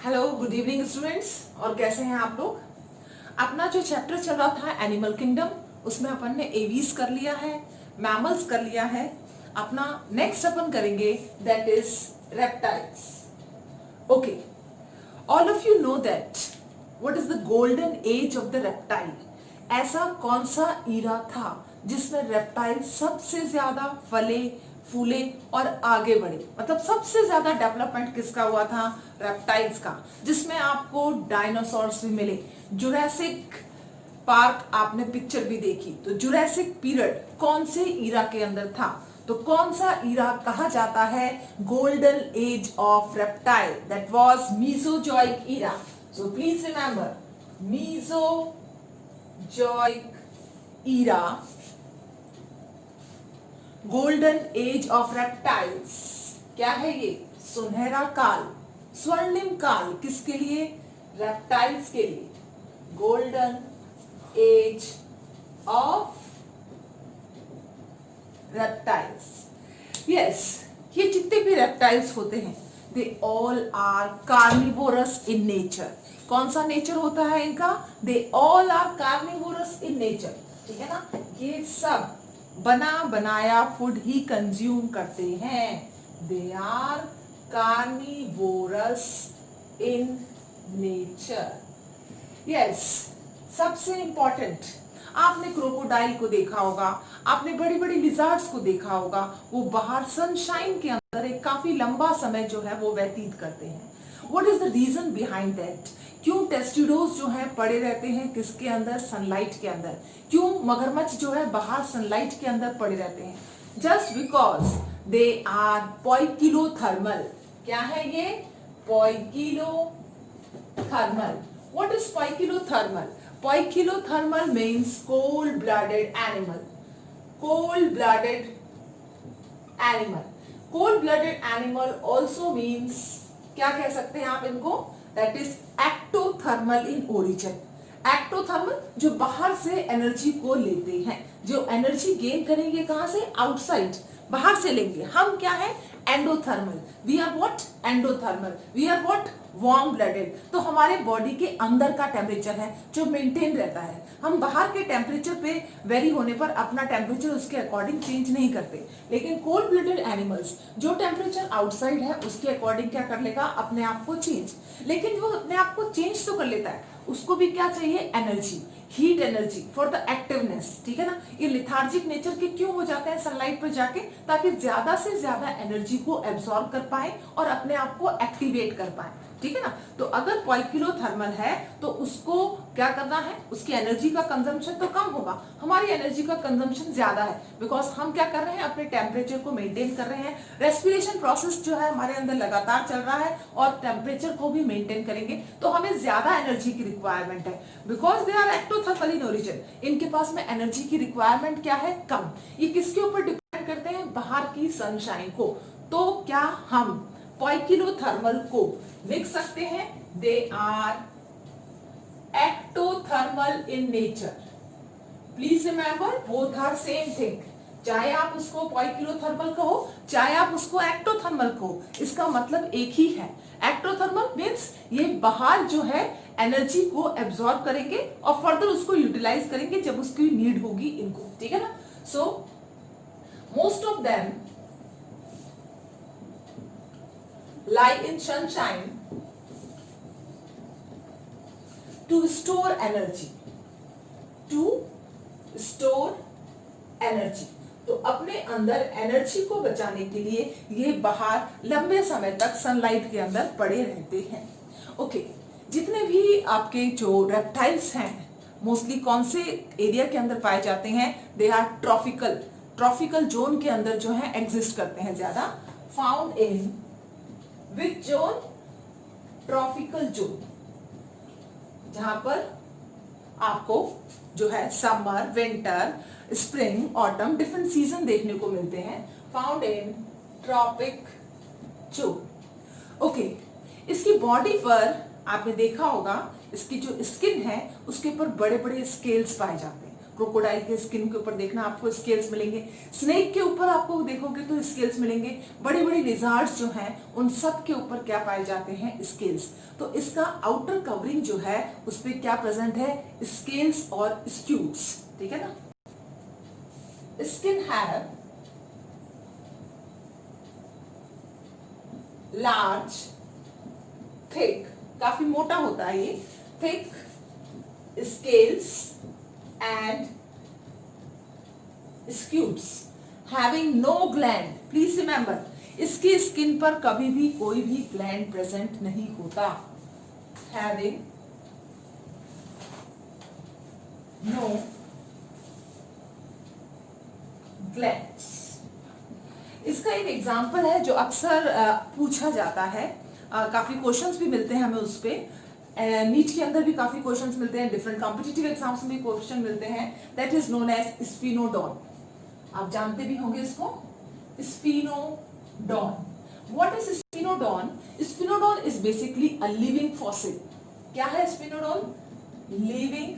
Hello, good evening students. और कैसे हैं आप लोग। अपना जो चैप्टर चल रहा था एनिमल किंगडम, उसमें अपन ने एवीज कर लिया है, मैमल्स कर लिया है। अपना नेक्स्ट अपन करेंगे that is reptiles. Okay, all of you know that what is the golden age of the reptile. ऐसा कौन सा ईरा था जिसमें रेप्टाइल सबसे ज्यादा फले फूले और आगे बढ़े, मतलब सबसे ज्यादा डेवलपमेंट किसका हुआ था, रेप्टाइल्स का, जिसमें आपको डायनासोर्स भी मिले। जुरासिक पार्क आपने पिक्चर भी देखी, तो जुरासिक पीरियड कौन से ईरा के अंदर था, तो कौन सा ईरा कहा जाता है golden age of reptile, that was Mesozoic era. So please remember Mesozoic era, golden age of reptiles. क्या है ये, सुनहरा काल, स्वर्णिम काल, किसके लिए, रेप्टाइल्स के लिए। Golden age of reptiles. Yes, ये जितने भी रेप्टाइल्स होते हैं they all are carnivorous in nature. कौन सा नेचर होता है इनका, they all are carnivorous in nature, ठीक है ना। ये सब बना बनाया फूड ही कंज्यूम करते हैं। They are carnivorous in nature. Yes, सबसे इंपॉर्टेंट, आपने क्रोकोडाइल को देखा होगा, आपने बड़ी बड़ी लिजार्ड्स को देखा होगा, वो बाहर सनशाइन के अंदर एक काफी लंबा समय जो है वो व्यतीत करते हैं। What is the reason behind that, क्यों टेस्टिडोज जो है पड़े रहते हैं किसके अंदर, सनलाइट के अंदर। क्यों मगरमच्छ जो है बाहर सनलाइट के अंदर पड़े रहते हैं, just because they are poikilothermal. क्या है ये, poikilothermal. What is poikilothermal, poikilothermal means cold blooded animal. Cold blooded animal, cold blooded animal also means, क्या कह सकते हैं आप इनको, that is ectothermal in origin. Ectothermal जो बाहर से एनर्जी को लेते हैं, जो एनर्जी गेन करेंगे कहां से, आउटसाइड, बाहर से लेंगे। हम क्या है, endothermal, we are what, endothermal, we are what, warm blooded. तो हमारे बॉडी के अंदर का टेम्परेचर है जो मेंटेन रहता है। हम बाहर के टेम्परेचर पे वेरी होने पर अपना टेम्परेचर उसके अकॉर्डिंग चेंज नहीं करते, लेकिन कोल्ड ब्लडेड एनिमल्स जो टेम्परेचर आउटसाइड है उसके अकॉर्डिंग क्या कर लेगा, अपने आप को चेंज। लेकिन वो अपने आप को चेंज तो कर लेता है, उसको भी क्या चाहिए, energy, heat energy for the activeness, ठीक है ना। ये लिथार्जिक नेचर के क्यों हो जाते हैं सनलाइट पर जाके, ताकि ज्यादा से ज्यादा एनर्जी को एब्सॉर्ब कर पाए और अपने आप को एक्टिवेट कर पाए, ठीक है ना। तो अगर पॉइकिलोथर्मल है तो उसको क्या करना है, उसकी एनर्जी का कंजम्पशन तो कम होगा, हमारी एनर्जी का कंजम्पशन ज्यादा है, बिकॉज हम क्या कर रहे हैं, अपने टेम्परेचर को मेंटेन कर रहे हैं। रेस्पिरेशन प्रोसेस जो है हमारे अंदर लगातार चल रहा है और टेम्परेचर को भी मेंटेन करेंगे, तो हमें ज्यादा एनर्जी की रिक्वायरमेंट है, because they are ectothermal in origin. इनके पास में एनर्जी की रिक्वायरमेंट क्या है, कम। ये किसके ऊपर डिपेंड करते हैं, बाहर की सनशाइन को। तो क्या हम पॉइकिलोथर्मल को लिख सकते हैं, they are ectothermal in nature. Please remember both are same thing, चाहे आप उसको पॉइकिलोथर्मल कहो चाहे आप उसको एक्टोथर्मल कहो, इसका मतलब एक ही है। एक्टोथर्मल मींस ये बाहर जो है एनर्जी को एब्सॉर्ब करेंगे और फर्दर उसको यूटिलाइज करेंगे जब उसकी नीड होगी इनको, ठीक है ना। So most of them lie in sunshine to store energy, to store energy। तो अपने अंदर एनर्जी को बचाने के लिए ये बाहर लंबे समय तक सनलाइट के अंदर पड़े रहते हैं। ओके, जितने भी आपके जो रेप्टाइल्स हैं मोस्टली कौन से एरिया के अंदर पाए जाते हैं, they are tropical, tropical zone के अंदर जो है एग्जिस्ट करते हैं ज्यादा। Found in which zone, tropical zone, जहां पर आपको जो है summer, winter, spring, autumn, different season देखने को मिलते हैं। Found in tropic zone. Okay, इसकी बॉडी पर आपने देखा होगा इसकी जो स्किन है उसके ऊपर बड़े बड़े स्केल्स पाए जाते हैं। क्रोकोडाइल के स्किन के ऊपर देखना आपको स्केल्स मिलेंगे, स्नेक के ऊपर आपको देखोगे तो स्केल्स मिलेंगे, बड़ी बड़ी लिजार्ड्स जो हैं उन सब के ऊपर क्या पाए जाते हैं, स्केल्स। तो इसका आउटर कवरिंग जो है उस पर क्या प्रेजेंट है, स्केल्स और स्क्यूट्स, ठीक है ना। स्किन हैव लार्ज थिक, काफी मोटा होता है ये, thick scales and scutes having no gland. Please remember, इसकी स्किन पर कभी भी कोई भी ग्लैंड प्रेजेंट नहीं होता, हैविंग नो ग्लैंड्स। इसका एक एग्जाम्पल है जो अक्सर पूछा जाता है, काफी क्वेश्चंस भी मिलते हैं हमें उस पे, नीट के अंदर भी काफी क्वेश्चंस मिलते हैं, डिफरेंट कॉम्पिटिटिव एग्जाम्स में भी क्वेश्चन मिलते हैं, that is known as sphenodon. आप जानते भी होंगे इसको, sphenodon. What is sphenodon? Sphenodon is basically a living fossil. क्या है स्फिनोडॉन? Living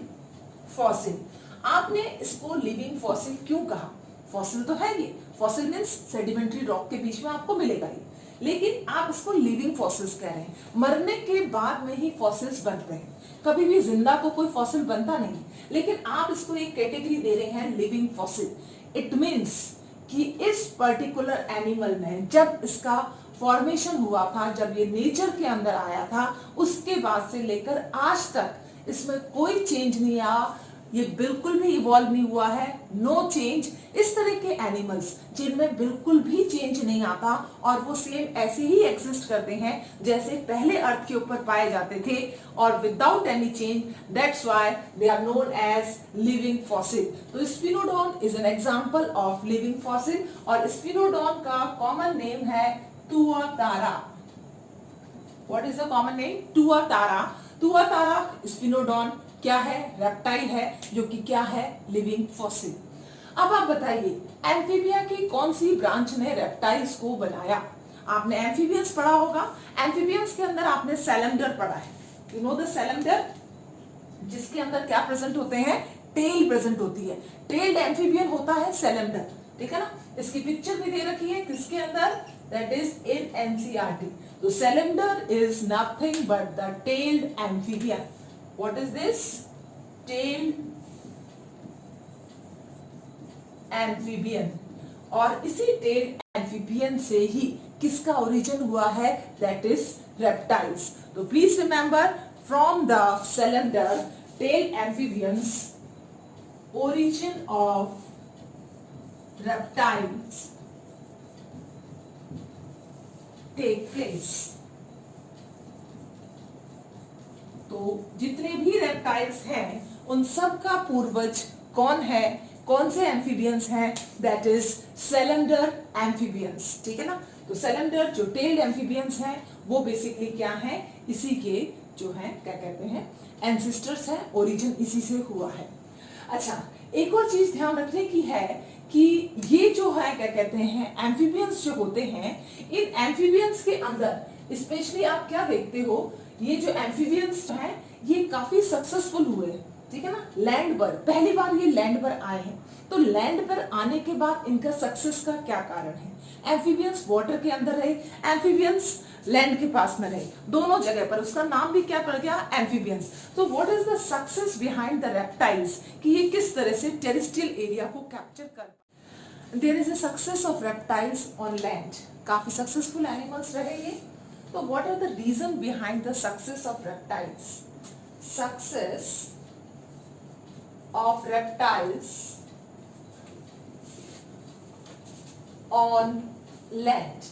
fossil. आपने इसको लिविंग फॉसिल क्यों कहा? फॉसिल तो है ये, फॉसिल मींस सेडिमेंट्री रॉक के बीच में आपको मिलेगा ही, लेकिन आप इसको लिविंग फॉसिल्स कह रहे हैं। मरने के बाद में ही फॉसिल्स बनते हैं, कभी भी जिंदा तो कोई फॉसिल बनता नहीं, लेकिन आप इसको एक कैटेगरी दे रहे हैं लिविंग फॉसिल। इट मींस कि इस पर्टिकुलर एनिमल में जब इसका फॉर्मेशन हुआ था, जब ये नेचर के अंदर आया था, उसके बाद से लेकर आज तक इसमें कोई चेंज नहीं आया, ये बिल्कुल भी इवॉल्व नहीं हुआ है, नो चेंज। इस तरह के एनिमल्स जिनमें बिल्कुल भी चेंज नहीं आता और वो सेम ऐसे ही एग्जिस्ट करते हैं जैसे पहले अर्थ के ऊपर पाए जाते थे और without any change, that's why they are known as living fossil. तो sphenodon is an example of living fossil और स्फिनोडॉन का कॉमन नेम है tuatara. What is the common name? Tuatara. Tuatara sphenodon क्या है? रेप्टाइल है, जो कि क्या है? Living fossil. अब आप बताइए, एम्फीबिया की कौन सी ब्रांच ने रेप्टाइल्स को बनाया? आपने एम्फीबियंस पढ़ा होगा, एम्फीबियंस के अंदर आपने सैलमंडर पढ़ा है, यू नो द सैलमंडर, जिसके अंदर क्या प्रेजेंट होते हैं? टेल प्रेजेंट होती है। टेल्ड एम्फीबियन होता है सैलमंडर, ठीक है ना। इसकी पिक्चर भी दे रखी है किसके अंदर? That is in NCERT. तो salamander is nothing but the tailed amphibian. What is this? Tailed amphibian। और इसी टेल्ड एम्फीबियन से ही किसका ओरिजिन हुआ है? That is reptiles. तो please remember, from the salamander tailed amphibians origin of reptiles take place. तो जितने भी रेप्टाइल्स हैं उन सब का पूर्वज कौन है? कौन से एम्फीबियंस हैं? दैट इज सैलमंडर एम्फीबियंस, ठीक है ना। तो सैलमंडर जो टेल्ड एम्फीबियंस हैं वो बेसिकली क्या है? इसी के जो है क्या कहते हैं? एंसेस्टर्स हैं, ओरिजिन इसी से हुआ है। अच्छा, एक और चीज ध्यान रखने की है कि ये जो है क्या कहते हैं? एम्फीबियंस जो होते हैं, इन एम्फीबियंस के अंदर स्पेशली आप क्या देखते हो? ये जो एम्फीबियंस हैं ये काफी सक्सेसफुल हुए, ठीक है ना। लैंड पर पहली बार ये लैंड पर आए हैं, तो लैंड पर आने के बाद इनका सक्सेस का क्या कारण है? एम्फीबियंस वाटर के अंदर रहे, एम्फीबियंस लैंड के पास में रहे, दोनों जगह पर, उसका नाम भी क्या पड़ गया? एम्फीबियंस। तो what is the success behind the reptiles, कि ये किस तरह से टेरेस्ट्रियल एरिया को कैप्चर कर। There is a success of reptiles on land, काफी सक्सेसफुल एनिमल्स रहे ये। So what are the reason behind the success of reptiles? Success of reptiles on land.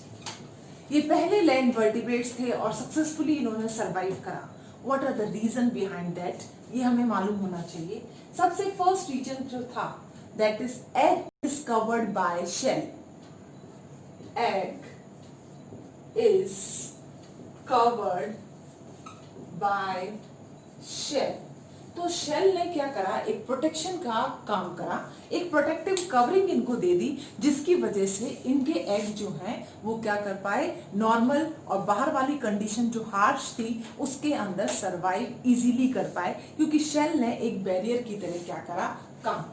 ये पहले लैंड वर्टिब्रेट्स थे और सक्सेसफुली इन्होंने सरवाइव करा। What are the reason behind that? ये हमें मालूम होना चाहिए। सबसे फर्स्ट रीजन जो था, that is egg is covered by shell. Egg is covered by shell। तो शेल ने क्या करा? एक प्रोटेक्शन का काम करा, एक प्रोटेक्टिव कवरिंग इनको दे दी, जिसकी वजह से इनके एग जो हैं वो क्या कर पाए? नॉर्मल और बाहर वाली कंडीशन जो हार्श थी उसके अंदर सरवाइव इजीली कर पाए, क्योंकि शेल ने एक बैरियर की तरह क्या करा? काम।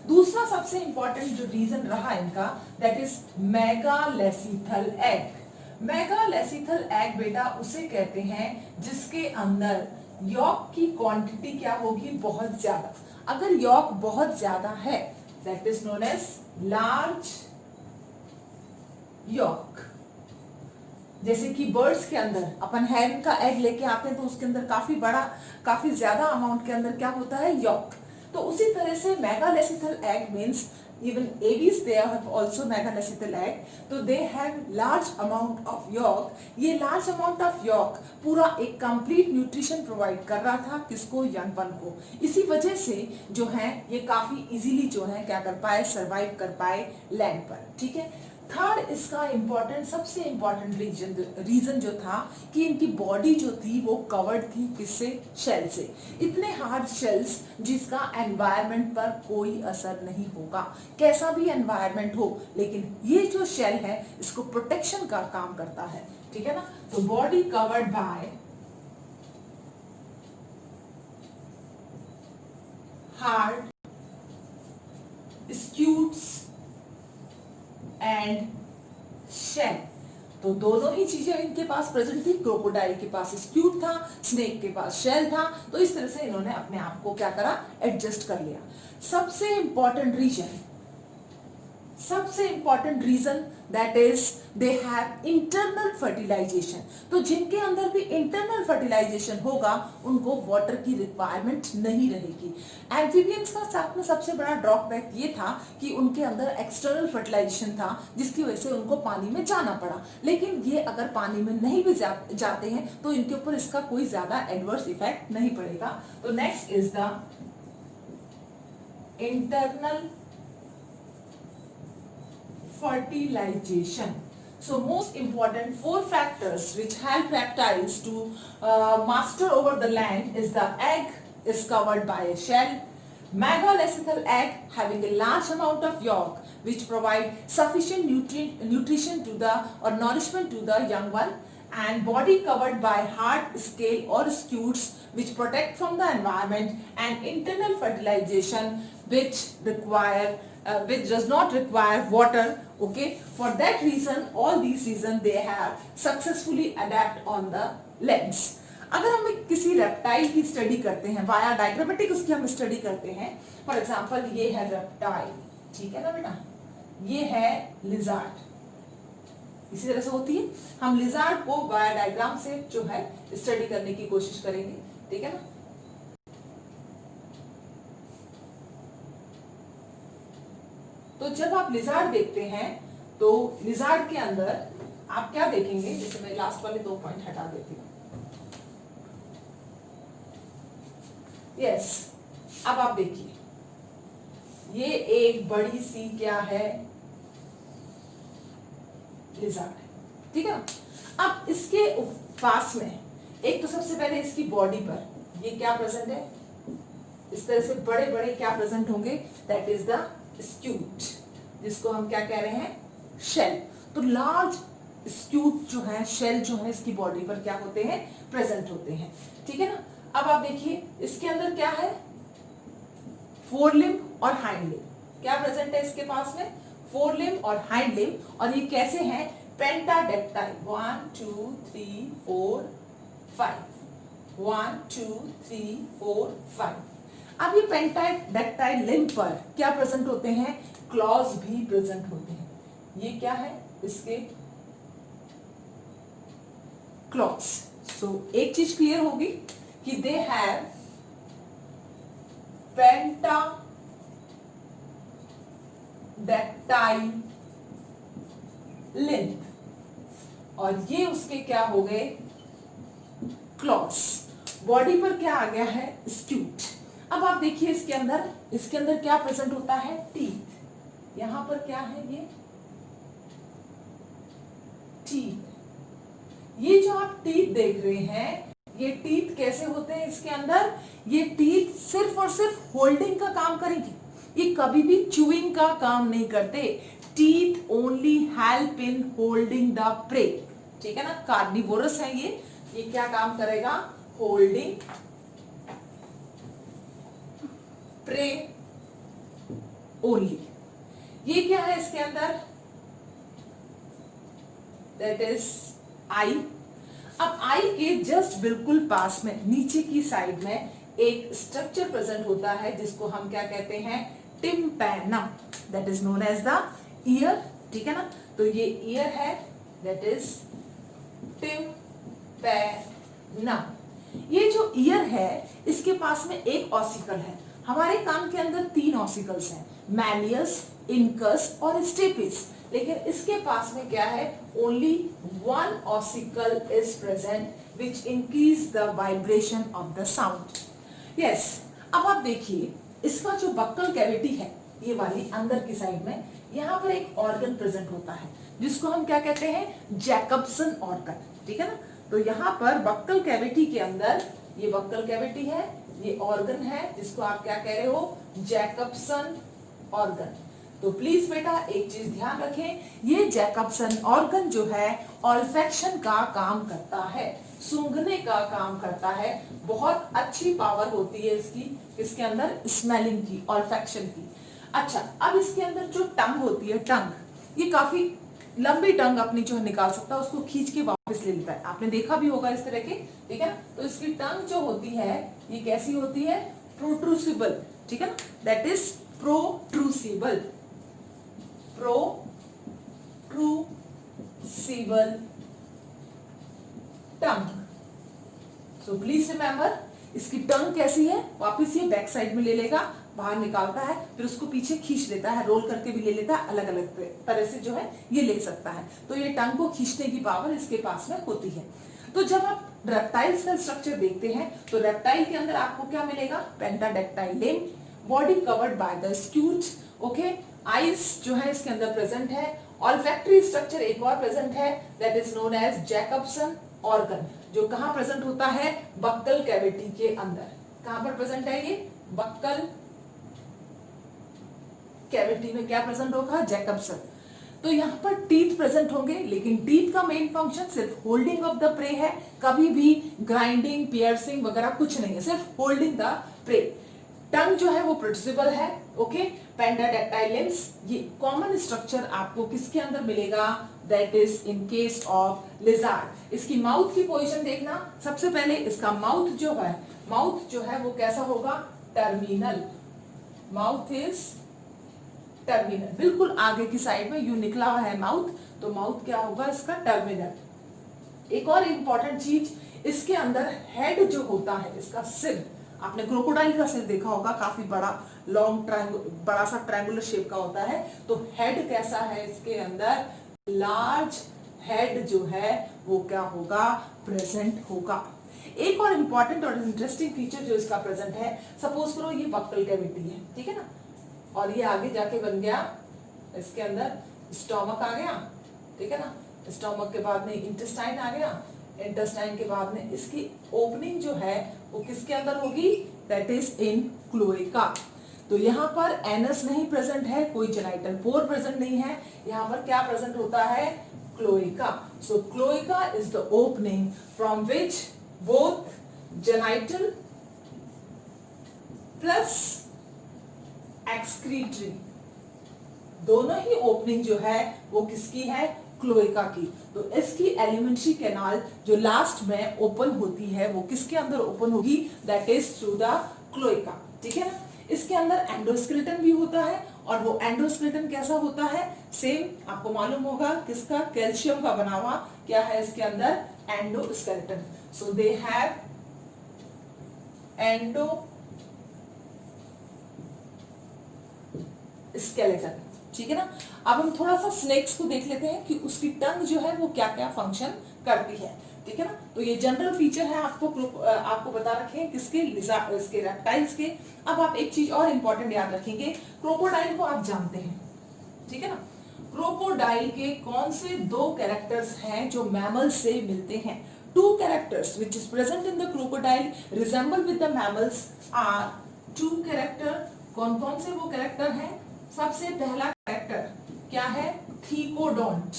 दूसरा सबसे इंपॉर्टेंट जो रीजन रहा इनका, that is megalecithal egg. Megalecithal egg बेटा उसे कहते हैं जिसके अंदर यॉक की क्वांटिटी क्या होगी, बहुत ज्यादा। अगर यॉक बहुत ज्यादा है that is known as large yolk. जैसे कि बर्ड्स के अंदर अपन हैन का एग लेके आते हैं तो उसके अंदर काफी बड़ा, काफी ज्यादा अमाउंट के अंदर क्या होता है, यॉक। तो उसी तरह से megalecithal egg means even aves they have also megalecithal egg, तो they have large amount of yolk। ये large amount of yolk पूरा एक complete nutrition provide कर रहा था किसको, young one को। इसी वजह से जो है ये काफी easily जो है क्या कर पाए, survive कर पाए land पर, ठीक है। थर्ड इसका इंपॉर्टेंट, सबसे इंपॉर्टेंट रीजन जो था कि इनकी बॉडी जो थी वो कवर्ड थी किससे, शेल से। इतने हार्ड शेल्स जिसका एनवायरनमेंट पर कोई असर नहीं होगा, कैसा भी एनवायरनमेंट हो, लेकिन ये जो शेल है इसको प्रोटेक्शन का काम करता है, ठीक है ना। तो body covered by hard scutes and shell. तो दोनों ही चीजें इनके पास प्रेजेंट थी। क्रोकोडाइल के पास स्क्यूट था, स्नेक के पास शेल था। तो इस तरह से इन्होंने अपने आप को क्या करा, एडजस्ट कर लिया। सबसे important reason that is they have internal fertilization. तो जिनके अंदर भी इंटरनल फर्टिलाइजेशन होगा उनको वाटर की रिक्वायरमेंट नहीं रहेगी। एम्फीबियंस का साथ में सबसे बड़ा ड्रॉबैक ये था कि उनके अंदर एक्सटर्नल फर्टिलाइजेशन था जिसकी वजह से उनको पानी में जाना पड़ा। लेकिन ये अगर पानी में नहीं भी जाते हैं तो इनके ऊपर इसका कोई ज्यादा एडवर्स इफेक्ट नहीं पड़ेगा। तो next is the internal fertilization. So most important 4 factors which help reptiles to master over the land is the egg is covered by a shell, megalecithal egg having a large amount of yolk which provide sufficient nutrition to the or nourishment to the young one, and body covered by hard scale or scutes which protect from the environment, and internal fertilization which does not require water, okay। For that reason all these reasons they have successfully adapt on the lands। अगर हम किसी reptile की study करते हैं via diagrammatic उसकी हम study करते हैं, फॉर एग्जांपल ये है रेप्टाइल, ठीक है ना बेटा, ये है लिजार्ड, इसी तरह से होती है। हम लिजार्ड को वाया डायग्राम से जो है स्टडी करने की कोशिश करेंगे, ठीक है ना। तो जब आप लिजार्ड देखते हैं तो लिजार्ड के अंदर आप क्या देखेंगे, जैसे मैं लास्ट वाले 2 पॉइंट हटा देती हूँ। यस, अब आप देखिए ये एक बड़ी सी क्या है, लिजार्ड है, ठीक है ना। अब इसके पास में एक तो सबसे पहले इसकी बॉडी पर ये क्या प्रेजेंट है, इस तरह से बड़े बड़े क्या प्रेजेंट होंगे, दैट इज द स्क्यूट, जिसको हम क्या कह रहे हैं, शेल। तो लार्ज स्क्यूट जो है, शेल जो है इसकी बॉडी पर क्या होते हैं, प्रेजेंट होते हैं, ठीक है ना। अब आप देखिए इसके अंदर क्या है, फोर लिम्ब और हाइंड लिम्ब क्या प्रेजेंट है इसके पास में, फोर लिम्ब और हाइंड लिम्ब। और ये कैसे हैं, पेंटाडेक्टाइल, 1 2 3 4 5, 1 2 3 4 5। अब ये पेंटाडेक्टाइल लिम्ब पर क्या प्रेजेंट होते हैं, क्लॉज भी प्रेजेंट होते हैं। ये क्या है, इसके क्लॉज। सो एक चीज क्लियर होगी कि दे हैव पेंटाडेक्टाइल लिम्ब और ये उसके क्या हो गए, क्लॉज। बॉडी पर क्या आ गया है, स्क्यूट। अब आप देखिए इसके अंदर क्या प्रेजेंट होता है, टीथ। यहां पर क्या है, ये टीथ। ये जो आप टीथ देख रहे हैं, ये टीथ कैसे होते हैं इसके अंदर, ये टीथ सिर्फ और सिर्फ होल्डिंग का काम करेंगे, ये कभी भी चूइंग का काम नहीं करते। Teeth only help in holding the prey, ठीक है ना। कार्निवोरस है ये क्या काम करेगा, होल्डिंग प्रे ओनली। ये क्या है इसके अंदर, दैट इज आई। अब आई के जस्ट बिल्कुल पास में नीचे की साइड में एक स्ट्रक्चर प्रेजेंट होता है जिसको हम क्या कहते हैं, tympanum, that is known as the ear. ठीक है ना, तो ये ईयर है, दैट इज टिम्पैनम। ये जो ईयर है इसके पास में एक ऑसिकल है। हमारे कान के अंदर 3 ऑसिकल्स हैं, मैलियस, इनकस और स्टेपिस, लेकिन इसके पास में क्या है, only 1 ossicle is present which increase the vibration of the sound. Yes, अब आप देखिए इसका जो बक्कल कैविटी है, ये वाली अंदर की साइड में, यहाँ पर एक ऑर्गन प्रेजेंट होता है जिसको हम क्या कहते हैं, जैकबसन ऑर्गन। ठीक है ना, तो यहाँ पर बक्कल कैविटी के अंदर, ये बक्कल कैविटी है, ये ऑर्गन है जिसको आप क्या कह रहे हो, जैकबसन ऑर्गन। तो प्लीज बेटा एक चीज ध्यान रखें, ये जैकबसन ऑर्गन जो है ऑल्फैक्शन का काम करता है, सूंघने का काम करता है। बहुत अच्छी पावर होती है इसकी, इसके अंदर स्मेलिंग की, ऑल्फैक्शन की। अच्छा, अब इसके अंदर जो टंग होती है, टंग, ये काफी लंबी टंग अपनी जो निकाल सकता है, उसको खींच के वापस ले लेता है। आपने देखा भी होगा इस तरह के, ठीक है ना। तो इसकी टंग जो होती है ये कैसी होती है, प्रोट्रूसिबल। ठीक है ना, that is protrusible, protrusible tongue. So please remember, इसकी टंग कैसी है, वापस ये बैक साइड में ले लेगा, बाहर निकालता है, फिर उसको पीछे खींच लेता है, रोल करके भी ले लेता है, अलग अलग तरह से जो है ये ले सकता है। तो ये टंग को खींचने की पावर इसके पास में होती है। तो जब आप रेप्टाइल्स का स्ट्रक्चर देखते हैं तो रेप्टाइल के अंदर आपको क्या मिलेगा, pentadactyl limb, body covered by the scute, okay, eyes जो है इसके अंदर प्रेजेंट है, ऑल्फैक्टरी स्ट्रक्चर एक और प्रेजेंट है, that is known as Jacobson organ, जो कहां प्रेजेंट होता है, बक्कल कैविटी के अंदर। कहां पर प्रेजेंट है ये, बक्कल कैविटी में क्या प्रेजेंट होगा, जैकबसन। तो यहाँ पर टीथ प्रेजेंट होंगे, लेकिन टीथ का मेन फंक्शन सिर्फ होल्डिंग ऑफ द प्रे है, कभी भी ग्राइंडिंग, पियर्सिंग वगैरह कुछ नहीं है, सिर्फ होल्डिंग द प्रे। टंग जो है वो प्रोट्रूसिबल है, ओके, पेंटाडेक्टाइल लिम्स, ये कॉमन स्ट्रक्चर आपको किसके अंदर मिलेगा, that is in case of lizard. इसकी माउथ की पोजीशन देखना, सबसे पहले इसका माउथ जो है वो कैसा होगा, टर्मिनल, माउथ इज टर्मिनल, बिल्कुल आगे की साइड में यूं निकला हुआ है माउथ, तो माउथ क्या होगा इसका, टर्मिनल। एक और इंपॉर्टेंट चीज, इसके अंदर हेड जो होता है, इसका सिर, आपने क्रोकोडाइल का सिर देखा होगा, काफी बड़ा लॉन्ग ट्रायंगल, बड़ा सा ट्रायंगुलर शेप का होता है। तो हेड कैसा है इसके अंदर, लार्ज हेड जो है वो क्या होगा, प्रेजेंट होगा। एक और इंपॉर्टेंट और इंटरेस्टिंग फीचर जो इसका प्रेजेंट है, सपोज करो ये बक्कल कैविटी है, ठीक है ना, और ये आगे जाके बन गया इसके अंदर स्टोमक आ गया, ठीक है ना, स्टोमक के बाद में इंटेस्टाइन आ गया, इंटेस्टाइन के बाद में इसकी ओपनिंग जो है वो किसके अंदर होगी, दैट इज इन क्लोएका। तो यहाँ पर एनस नहीं प्रेजेंट है, कोई जेनाइटल पोर प्रेजेंट नहीं है, यहाँ पर क्या प्रेजेंट होता है, cloaca. So cloaca is the opening from which both genital plus excretory, दोनों ही ओपनिंग जो है वो किसकी है, क्लोएका की। तो इसकी एलिमेंट्री कैनाल जो लास्ट में ओपन होती है वो किसके अंदर ओपन होगी, that is through the cloaca. ठीक है ना, इसके अंदर एंडोस्केलेटन भी होता है, और वो एंडोस्केलेटन कैसा होता है, सेम आपको मालूम होगा किसका, कैल्शियम का बना हुआ, क्या है इसके अंदर, endoskeleton. So they have endoskeleton. ठीक है ना, अब हम थोड़ा सा स्नेक्स को देख लेते हैं कि उसकी टंग जो है वो क्या क्या फंक्शन करती है। ठीक है ना, तो ये जनरल फीचर है, आपको बता रखे हैं किसके, इसके रेप्टाइल्स के। अब आप एक चीज और इंपॉर्टेंट याद रखेंगे, क्रोकोडाइल को आप जानते हैं, ठीक है ना, क्रोकोडाइल के कौन से 2 कैरेक्टर्स हैं जो मैमल से मिलते हैं, 2 characters which is present in the crocodile resemble with the mammals are 2 character. कौन कौन से वो कैरेक्टर हैं, सबसे पहला कैरेक्टर क्या है, थीकोडोंट,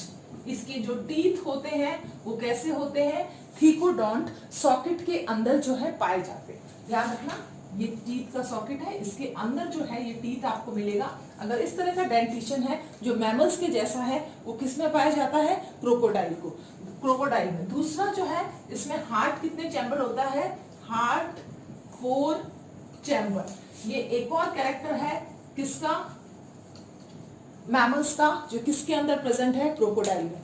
इसके जो टीथ होते हैं वो कैसे होते हैं, थीकोडोंट सॉकेट के अंदर जो है पाए जाते हैं, ध्यान रखना, ये टीथ का सॉकेट है, इसके अंदर जो है ये टीथ आपको मिलेगा। अगर इस तरह का डेंटिशन है जो मैमल्स के जैसा है, वो किस में पाया जाता है? क्रोकोडाइल में। दूसरा जो है, इसमें हार्ट कितने चैम्बर होता है? Heart 4 chamber. ये एक और कैरेक्टर है किसका? मैमल्स का, जो किसके अंदर प्रेजेंट है? क्रोकोडाइल में।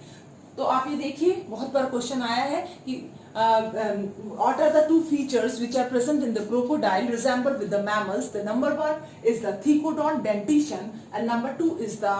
तो आप ये देखिए, बहुत बार क्वेश्चन आया है कि what are the two features which are present in the crocodile resemble with the mammals? The number 1 is the thecodont dentition and number 2 is the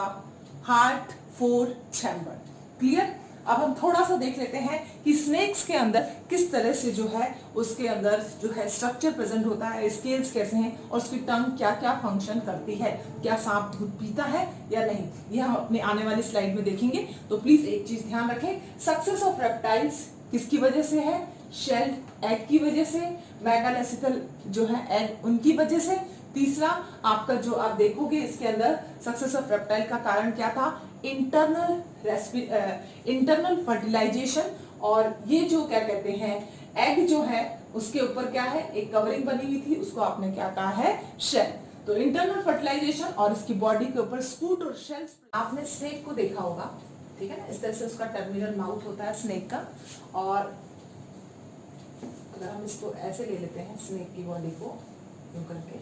heart 4 chamber. Clear? अब हम थोड़ा सा देख लेते हैं कि स्नेक्स के अंदर किस तरह से जो है उसके अंदर जो है स्ट्रक्चर प्रेजेंट होता है, स्केल्स कैसे हैं और उसकी टंग क्या क्या फंक्शन करती है, क्या सांप दूध पीता है या नहीं, ये हम अपने आने वाली स्लाइड में देखेंगे। तो प्लीज एक चीज ध्यान रखें, सक्सेस ऑफ रेप्टाइल्स किसकी वजह से है? शेल्ड एग की वजह से। मेगालेसिकल जो है एग, उनकी वजह से। तीसरा आपका जो आप देखोगे इसके अंदर सक्सेस ऑफ रेप्टाइल का कारण क्या था? Internal fertilization. और ये जो क्या कहते हैं, एग जो है उसके ऊपर क्या है? एक कवरिंग बनी हुई थी, उसको आपने क्या कहा है? शेल। तो इंटरनल फर्टिलाइजेशन और इसकी बॉडी के ऊपर स्पूट और शेल। आपने स्नेक को देखा होगा, ठीक है ना, इस तरह से उसका टर्मिनल माउथ होता है स्नेक का। और अगर हम इसको ऐसे ले लेते हैं स्नेक की बॉडी को यूं करके,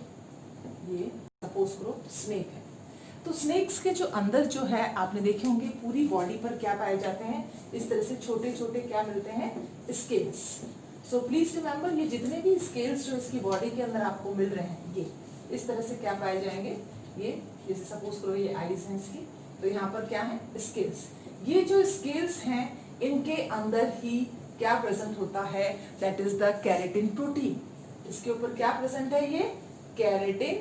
ये सपोज करो स्नेक है, तो स्नेक्स के जो अंदर जो है आपने देखे होंगे पूरी बॉडी पर क्या पाए जाते हैं? इस तरह से छोटे छोटे क्या मिलते हैं? स्केल्स। सो प्लीज रिमेंबर, ये जितने भी स्केल्स जो इसकी बॉडी के अंदर आपको मिल रहे हैं, ये इस तरह से क्या पाए जाएंगे? ये जैसे सपोज करो ये आईज है इसकी, तो यहाँ पर क्या है? स्केल्स। ये जो स्केल्स हैं इनके अंदर ही क्या प्रेजेंट होता है? That is the keratin protein. इसके ऊपर क्या प्रेजेंट है? ये केराटिन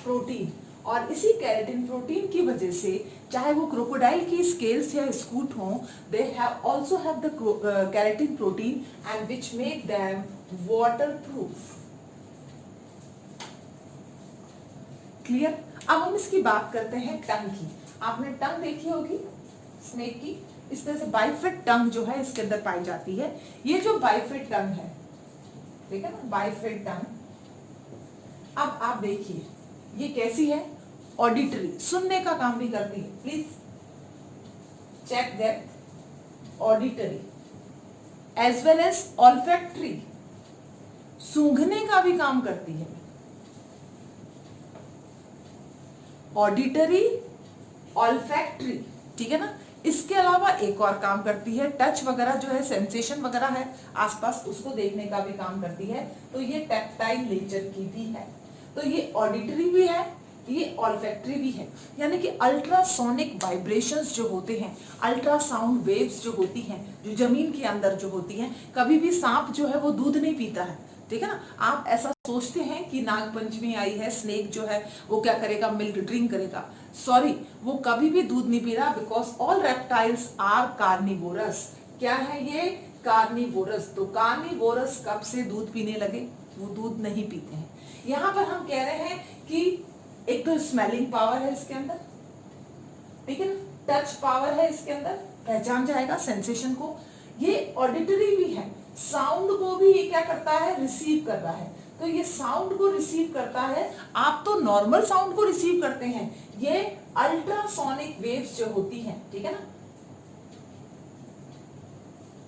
प्रोटीन। और इसी केराटिन प्रोटीन की वजह से चाहे वो क्रोकोडाइल की स्केल्स या स्कूट हो, they have also have the keratin protein and which make them waterproof. Clear? अब हम इसकी बात करते हैं टंग की। आपने टंग देखी होगी स्नेक की, इस तरह से बाइफिड टंग जो है इसके अंदर पाई जाती है। ये जो बाइफिड टंग है, ठीक है ना, बाइफिड टंग। अब आप देखिए ये कैसी है? ऑडिटरी, सुनने का काम भी करती है। Please check that. Auditory as well as olfactory, सूंघने का भी काम करती है। ऑडिटरी, ऑल्फैक्टरी, ठीक है ना। इसके अलावा एक और काम करती है, टच वगैरह जो है, सेंसेशन वगैरह है आसपास, उसको देखने का भी काम करती है। तो ये टैक्टाइल नेचर की भी है। तो ये ऑडिटरी भी है, ये ऑल्फैक्टरी भी है। यानी कि अल्ट्रासोनिक वाइब्रेशंस जो होते हैं, अल्ट्रासाउंड वेव्स जो होती हैं, जो जमीन के अंदर जो होती हैं, कभी भी सांप जो है वो दूध नहीं पीता है, ठीक है ना। आप ऐसा सोचते हैं कि नागपंचमी आई है, स्नेक जो है वो क्या करेगा? मिल्क ड्रिंक करेगा। सॉरी, वो कभी भी दूध नहीं पी रहा, because all reptiles are carnivorous. क्या है ये? कार्निवोरस। तो कार्निवोरस कब से दूध पीने लगे? वो दूध नहीं पीते हैं। यहाँ पर हम कह रहे हैं कि एक तो स्मेलिंग पावर है इसके अंदर, ठीक है ना, टच पावर है इसके अंदर, पहचान जाएगा सेंसेशन को। ये ऑडिटरी भी है, साउंड को भी ये क्या करता है? रिसीव कर रहा है। तो ये साउंड को रिसीव करता है। आप तो नॉर्मल साउंड को रिसीव करते हैं, ये अल्ट्रासोनिक वेव्स जो होती हैं, ठीक है ना,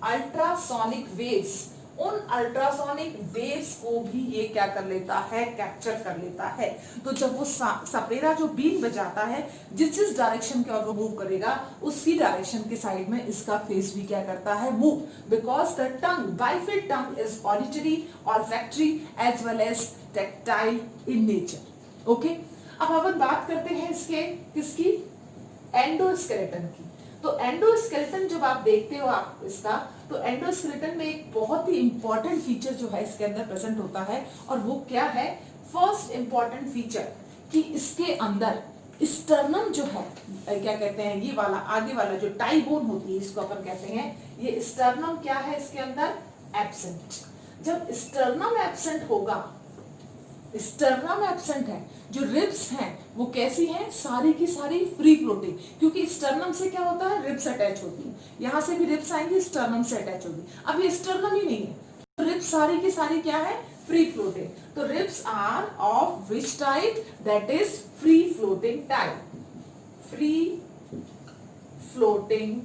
अल्ट्रासोनिक वेव्स, उन अल्ट्रासोनिक वेव्स को भी ये क्या कर लेता है? कैप्चर कर लेता है। तो जब वो सपेरा जो बीन बजाता है, जिस डायरेक्शन के ओर वो मूव करेगा, उसी डायरेक्शन के साइड में इसका फेस भी क्या करता है? Move. Because the tongue, bifid tongue is auditory, olfactory as well as tactile in nature. Okay, अब अपन बात करते हैं इसके किसकी? एंडोस्केलेटन की। तो एंडोस्केलेटन जब आप देखते हो आप इसका, तो एंडोस्केलेटन में एक बहुत ही इंपॉर्टेंट फीचर जो है इसके अंदर प्रेजेंट होता है, और वो क्या है? फर्स्ट इंपॉर्टेंट फीचर कि इसके अंदर स्टर्नम जो है, क्या कहते हैं, ये वाला आगे वाला जो टाई बोन होती है, इसको अपन कहते हैं, ये स्टर्नम क्या है इसके अंदर? एब्सेंट। जब स्टर्नम एब्सेंट होगा, स्टर्नम एब्सेंट है, जो रिब्स हैं वो कैसी हैं? सारी की सारी फ्री फ्लोटिंग, क्योंकि स्टर्नम से क्या होता है? रिब्स अटैच होती है, यहां से भी रिब्स आएंगी, स्टर्नम से अटैच होगी। अब ये स्टर्नम ही नहीं है, तो रिब्स सारी की सारी क्या है? Free floating. तो ribs are of which type? That is free floating type, free floating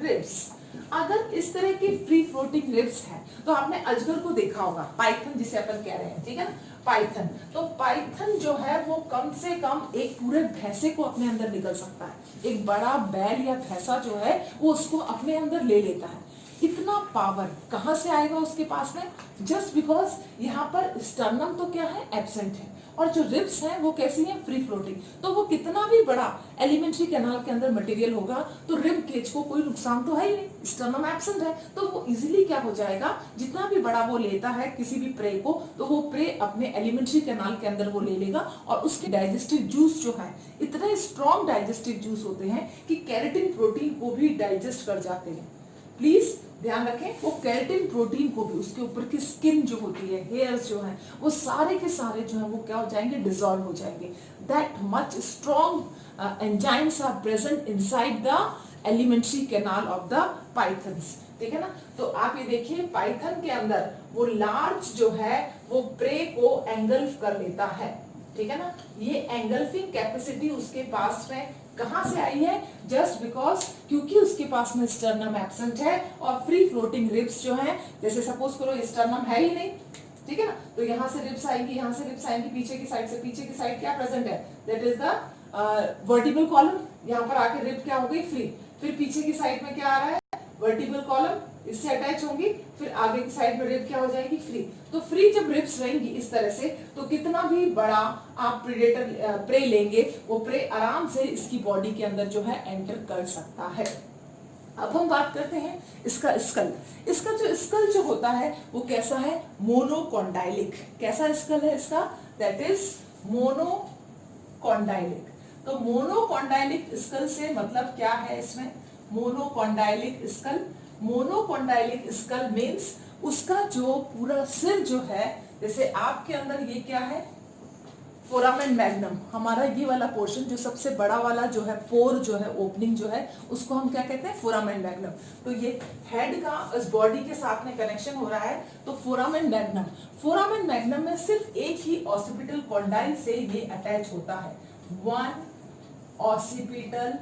ribs. अगर इस तरह की फ्री फ्लोटिंग रिब्स है तो आपने अजगर को देखा होगा, पाइथन जिसे अपन कह रहे हैं, ठीक है ना, पाइथन। तो पाइथन जो है वो कम से कम एक पूरे भैंसे को अपने अंदर निकल सकता है, एक बड़ा बैल या भैंसा जो है वो उसको अपने अंदर ले लेता है। इतना पावर कहां से आएगा उसके पास में? जस्ट बिकॉज यहाँ पर स्टर्नम तो क्या है, एब्सेंट है, और जो रिब्स हैं वो कैसी हैं, फ्री फ्लोटिंग। तो वो कितना भी बड़ा एलिमेंट्री कैनाल के अंदर मटेरियल होगा तो रिब केज को कोई नुकसान तो है ही नहीं, स्टर्नम एब्सेंट है, तो वो इजीली क्या हो जाएगा, जितना भी बड़ा वो लेता है किसी भी प्रे को, तो वो प्रे अपने एलिमेंट्री कैनाल के अंदर वो ले लेगा, और उसके डाइजेस्टिव जूस जो है इतने स्ट्रॉन्ग डाइजेस्टिव जूस होते हैं कि केराटिन प्रोटीन को भी डाइजेस्ट कर जाते हैं। प्लीज ध्यान रखें, वो केराटिन प्रोटीन को भी, उसके ऊपर की स्किन जो होती है, हेयर्स जो है, वो सारे के सारे जो है वो क्या हो जाएंगे, डिसॉल्व हो जाएंगे। That much strong enzymes are present inside the alimentary canal of the pythons, ठीक है ना। तो आप ये देखिए पाइथन के अंदर वो लार्ज जो है वो प्रे को एंगल्फ कर लेता है, ठीक है ना। ये एंगल्फिंग कैपेसिटी उसके पास में कहां से आई है? जस्ट बिकॉज क्योंकि उसके पास में स्टर्नम एब्सेंट है और फ्री फ्लोटिंग रिब्स जो है, जैसे सपोज करो स्टर्नम है ही नहीं, ठीक है ना, तो यहाँ से रिब्स आएंगी, यहाँ से रिब्स आएंगी, पीछे की साइड से, पीछे की साइड क्या प्रेजेंट है, that is the vertical column, यहाँ पर आके रिब क्या हो गई, फ्री। फिर पीछे की साइड में क्या आ रहा है, वर्टिकल कॉलम, इससे अटैच होंगी, फिर आगे की साइड में रिब क्या हो जाएगी, फ्री। तो फ्री जब रिब्स रहेंगी इस तरह से, तो कितना भी बड़ा आप प्रेडेटर प्रे लेंगे, वो प्रे आराम से इसकी बॉडी के अंदर जो है एंटर कर सकता है। अब हम बात करते हैं इसका स्कल। इसका जो स्कल जो होता है वो कैसा है, मोनोकॉन्डाइलिक। कैसा स्कल है इसका, दैट इज मोनोकॉन्डाइलिक। तो मोनोकॉन्डाइलिक स्कल से मतलब क्या है इसमें, monocondylic school, monocondylic school means उसका जो पूरा सिर जो है, जैसे आपके अंदर ये क्या है, फोरामेन मैग्नम, हमारा ये वाला पोर्शन जो सबसे बड़ा वाला जो है, पोर जो है, ओपनिंग जो है, उसको हम क्या कहते हैं, फोरामेन मैग्नम। तो ये हेड का इस बॉडी के साथ में कनेक्शन हो रहा है, तो फोरामेन मैग्नम, फोरामेन मैग्नम में सिर्फ एक ही ऑसिपिटल कॉन्डाइल से ये अटैच होता है, वन ऑसिपिटल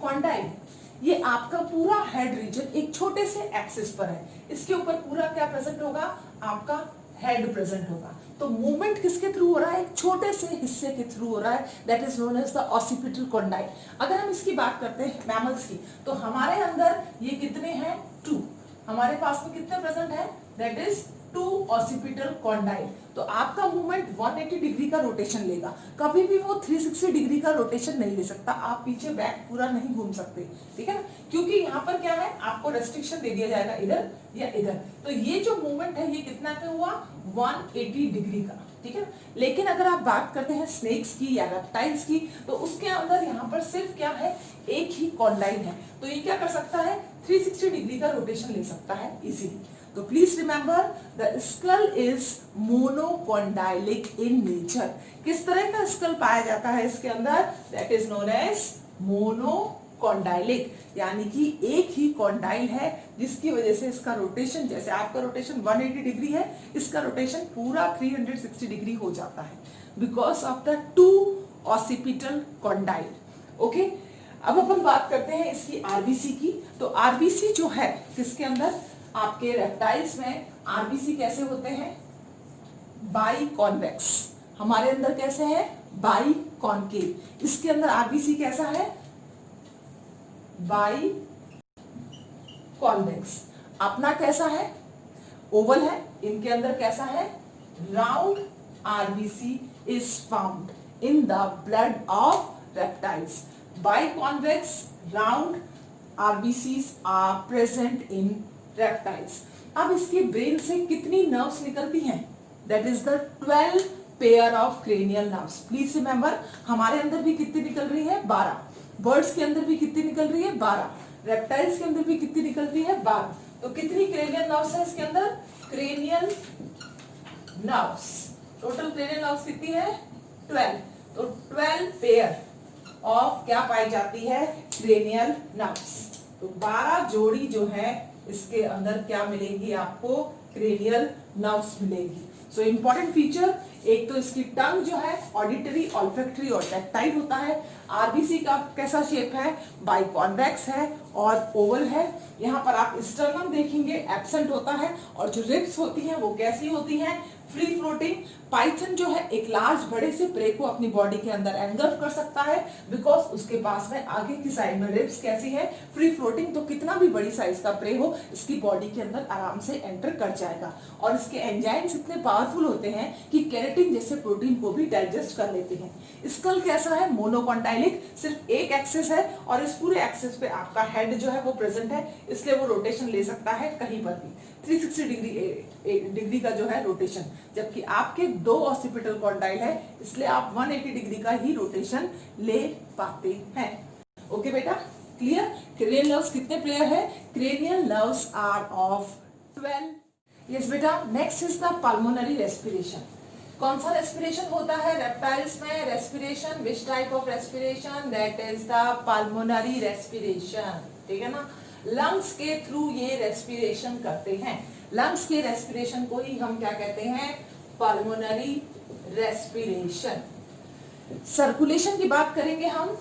कॉन्डाइल। ये आपका पूरा हेड रीजन एक छोटे से एक्सिस पर है, इसके ऊपर पूरा क्या प्रेजेंट होगा, आपका हेड प्रेजेंट होगा। तो मूवमेंट किसके थ्रू हो रहा है, एक छोटे से हिस्से के थ्रू हो रहा है, that is known as the occipital condyle. अगर हम इसकी बात करते हैं मैमल्स की, तो हमारे अंदर ये कितने हैं, 2, हमारे पास में कितने प्रेजेंट है, दैट इज 2 ऑसिपिटल कॉन्डाइल। तो आपका मूवमेंट 180 डिग्री का रोटेशन लेगा, कभी भी वो 360 डिग्री का रोटेशन नहीं ले सकता, आप पीछे बैक पूरा नहीं घूम सकते, ठीक है ना, क्योंकि यहाँ पर क्या है, आपको रेस्ट्रिक्शन दे दिया जाएगा इधर या इधर। तो ये जो मूवमेंट है ये कितना का हुआ, 180 डिग्री का, ठीक है। लेकिन अगर आप बात करते हैं स्नेक्स की या रेप्टाइल्स की, तो उसके अंदर यहाँ पर सिर्फ क्या है, एक ही कॉन्डाइल है, तो ये क्या कर सकता है, 360 डिग्री का रोटेशन ले सकता है इजीली। तो please remember the skull is monocondylic in nature. किस तरह का स्कल पाया जाता है इसके अंदर, that is known as monocondylic, यानी कि एक ही कॉन्डाइल है, जिसकी वजह से इसका रोटेशन, जैसे आपका रोटेशन 180 डिग्री है, इसका रोटेशन पूरा 360 डिग्री हो जाता है, because of the 2 occipital condyle. Okay, अब अपन बात करते हैं इसकी आरबीसी की। तो आरबीसी जो है किसके अंदर, आपके रेप्टाइल्स में आरबीसी कैसे होते हैं, बाई कॉन्वेक्स, हमारे अंदर कैसे है, बाई कॉन्केव। इसके अंदर आरबीसी कैसा है, बाई कॉन्वेक्स। अपना कैसा है, ओवल है, इनके अंदर कैसा है, round RBC is found in the blood of reptiles. Biconvex round RBCs are present in reptiles. अब इसके ब्रेन से कितनी नर्व्स निकलती हैं, that is the 12 pair of cranial nerves. Please remember, हमारे अंदर भी कितनी निकल रही है, 12, बर्ड्स के अंदर भी कितनी निकल रही है, 12, रेप्टाइल्स के अंदर भी कितनी निकल रही है, 12। तो कितनी क्रेनियल नर्व्स है इसके अंदर, cranial nerves, total cranial nerves कितनी है, 12। तो 12 पेयर ऑफ क्या पाई जाती है, क्रेनियल नर्व्स, तो 12 जोड़ी जो है इसके अंदर क्या मिलेगी आपको, क्रेनियल नर्व्स मिलेगी। सो इंपॉर्टेंट फीचर, एक तो इसकी टंग जो है ऑडिटरी, ऑल्फैक्टरी और टैक्टाइल होता है। आरबीसी का कैसा शेप है, बाइकॉन्वेक्स है और ओवल है। यहाँ पर आप स्टर्नम देखेंगे एब्सेंट होता है, और जो रिब्स होती हैं वो कैसी होती हैं, फ्री फ्लोटिंग। पाइथन जो है एक लार्ज बड़े से प्रे को अपनी बॉडी के अंदर एंगल्फ कर सकता है, बिकॉज उसके पास में आगे की साइड में रिब्स कैसी है, फ्री फ्लोटिंग। तो कितना भी बड़ी साइज का प्रे हो इसकी बॉडी के अंदर आराम से एंटर कर जाएगा। और इसके एंजाइम्स इतने पावरफुल होते हैं कि केराटिन जैसे प्रोटीन को भी डाइजेस्ट कर लेते हैं। स्कल कैसा है, मोनोकॉन्टाइलिक, सिर्फ एक एक्सिस है और इस पूरे एक्सिस पे आपका हेड जो है वो प्रेजेंट है, इसलिए वो रोटेशन ले सकता है कहीं पर भी, 360 डिग्री का जो है रोटेशन। जबकि आपके 2 ऑक्सीपिटल कॉन्डाइल है, इसलिए आप 180 डिग्री का ही रोटेशन ले पाते हैं। ओके बेटा, क्लियर। क्रेनियल नर्व्स कितने पेयर है, cranial nerves are of 12। Yes बेटा, next is the pulmonary respiration. कौन सा रेस्पिरेशन होता है रेप्टाइल्स में, respiration, which type of respiration, that is the pulmonary respiration. ठीक है ना, लंग्स के थ्रू ये रेस्पिरेशन करते हैं। लंग्स के रेस्पिरेशन को ही हम क्या कहते हैं, पल्मोनरी रेस्पिरेशन। सर्कुलेशन की बात करेंगे हम।